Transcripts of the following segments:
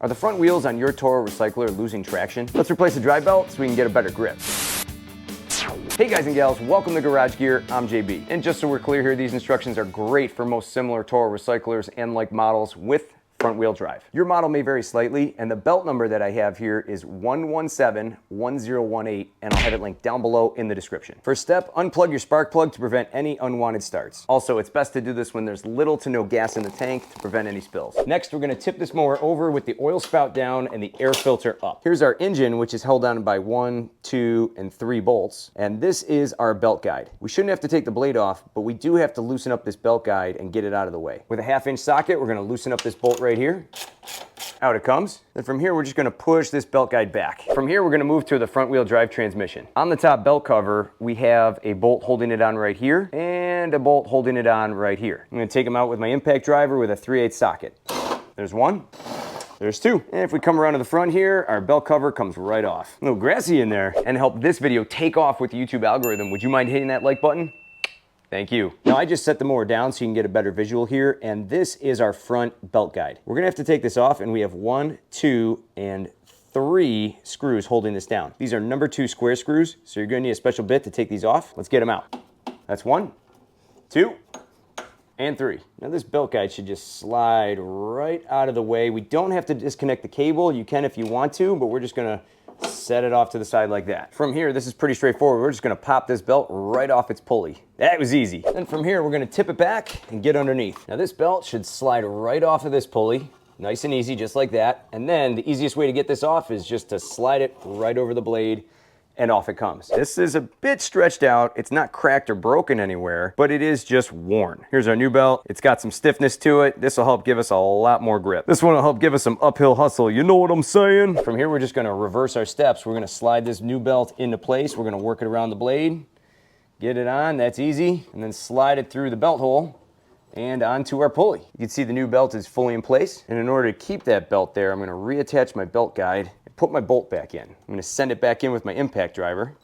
Are the front wheels on your Toro recycler losing traction? Let's replace the drive belt so we can get a better grip. Hey guys and gals, welcome to Garage Gear. I'm JB. And just so we're clear here, these instructions are great for most similar Toro recyclers and like models with front wheel drive. Your model may vary slightly, and the belt number that I have here is 1171018, and I'll have it linked down below in the description. First step, unplug your spark plug to prevent any unwanted starts. Also, it's best to do this when there's little to no gas in the tank to prevent any spills. Next, we're gonna tip this mower over with the oil spout down and the air filter up. Here's our engine, which is held on by 1, 2, and 3 bolts, and this is our belt guide. We shouldn't have to take the blade off, but we do have to loosen up this belt guide and get it out of the way. With a 1/2 inch socket, we're gonna loosen up this bolt right here. Out it comes. Then from here, we're just gonna push this belt guide back. From here, we're gonna move to the front wheel drive transmission. On the top belt cover, we have a bolt holding it on right here and a bolt holding it on right here. I'm gonna take them out with my impact driver with a 3/8 socket. There's one. There's two. And if we come around to the front here, our belt cover comes right off. A little grassy in there. And to help this video take off with the YouTube algorithm, would you mind hitting that like button? Thank you. Now I just set the mower down so you can get a better visual here, and this is our front belt guide. We're gonna have to take this off, and we have 1, 2, and 3 screws holding this down. These are number 2 square screws, so you're gonna need a special bit to take these off. Let's get them out. That's 1, 2, and 3. Now this belt guide should just slide right out of the way. We don't have to disconnect the cable. You can if you want to, but we're just gonna set it off to the side like that. From here, this is pretty straightforward. We're just gonna pop this belt right off its pulley. That was easy. Then from here, we're gonna tip it back and get underneath. Now this belt should slide right off of this pulley, nice and easy, just like that. And then the easiest way to get this off is just to slide it right over the blade, and off it comes. This is a bit stretched out. It's not cracked or broken anywhere, but it is just worn. Here's our new belt. It's got some stiffness to it. This will help give us a lot more grip. This one will help give us some uphill hustle. You know what I'm saying? From here, we're just gonna reverse our steps. We're gonna slide this new belt into place. We're gonna work it around the blade, get it on, that's easy, and then slide it through the belt hole and onto our pulley. You can see the new belt is fully in place. And in order to keep that belt there, I'm gonna reattach my belt guide, put my bolt back in. I'm gonna send it back in with my impact driver.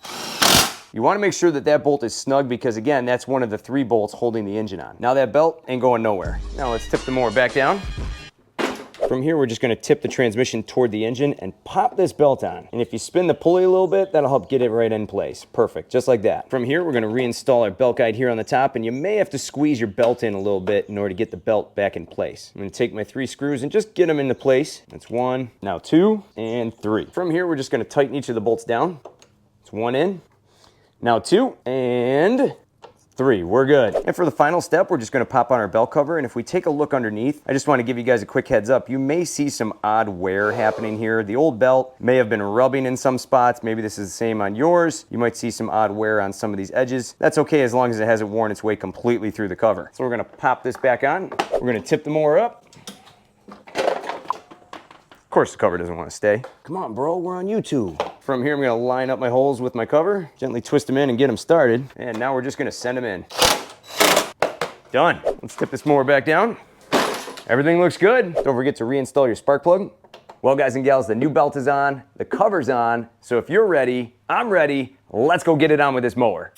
You wanna make sure that that bolt is snug because again, that's one of the 3 bolts holding the engine on. Now that belt ain't going nowhere. Now let's tip the mower back down. From here, we're just gonna tip the transmission toward the engine and pop this belt on. And if you spin the pulley a little bit, that'll help get it right in place. Perfect, just like that. From here, we're gonna reinstall our belt guide here on the top, and you may have to squeeze your belt in a little bit in order to get the belt back in place. I'm gonna take my 3 screws and just get them into place. That's 1, now 2, and 3. From here, we're just gonna tighten each of the bolts down. It's 1 in, now 2, and 3, we're good. And for the final step, we're just gonna pop on our belt cover, and if we take a look underneath, I just wanna give you guys a quick heads up. You may see some odd wear happening here. The old belt may have been rubbing in some spots. Maybe this is the same on yours. You might see some odd wear on some of these edges. That's okay as long as it hasn't worn its way completely through the cover. So we're gonna pop this back on. We're gonna tip the mower up. Of course the cover doesn't wanna stay. Come on, bro, we're on YouTube. From here, I'm gonna line up my holes with my cover, gently twist them in and get them started. And now we're just gonna send them in. Done. Let's tip this mower back down. Everything looks good. Don't forget to reinstall your spark plug. Well, guys and gals, the new belt is on, the cover's on. So if you're ready, I'm ready. Let's go get it on with this mower.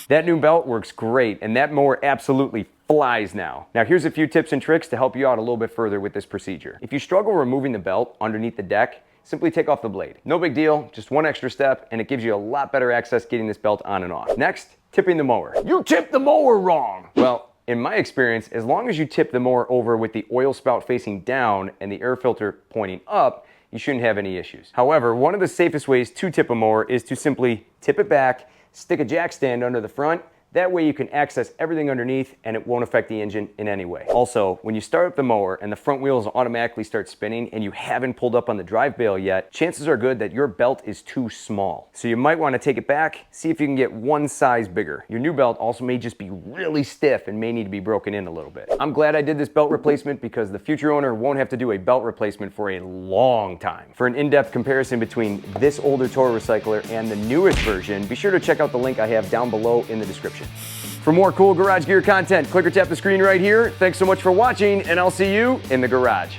That new belt works great, and that mower absolutely flies now. Now here's a few tips and tricks to help you out a little bit further with this procedure. If you struggle removing the belt underneath the deck, simply take off the blade. No big deal, just one extra step, and it gives you a lot better access getting this belt on and off. Next, tipping the mower. You tipped the mower wrong! Well, in my experience, as long as you tip the mower over with the oil spout facing down and the air filter pointing up, you shouldn't have any issues. However, one of the safest ways to tip a mower is to simply tip it back, stick a jack stand under the front, That way you can access everything underneath and it won't affect the engine in any way. Also, when you start up the mower and the front wheels automatically start spinning and you haven't pulled up on the drive bale yet, chances are good that your belt is too small. So you might want to take it back, see if you can get one size bigger. Your new belt also may just be really stiff and may need to be broken in a little bit. I'm glad I did this belt replacement because the future owner won't have to do a belt replacement for a long time. For an in-depth comparison between this older Toro recycler and the newest version, be sure to check out the link I have down below in the description. For more cool garage gear content, click or tap the screen right here. Thanks so much for watching, and I'll see you in the garage.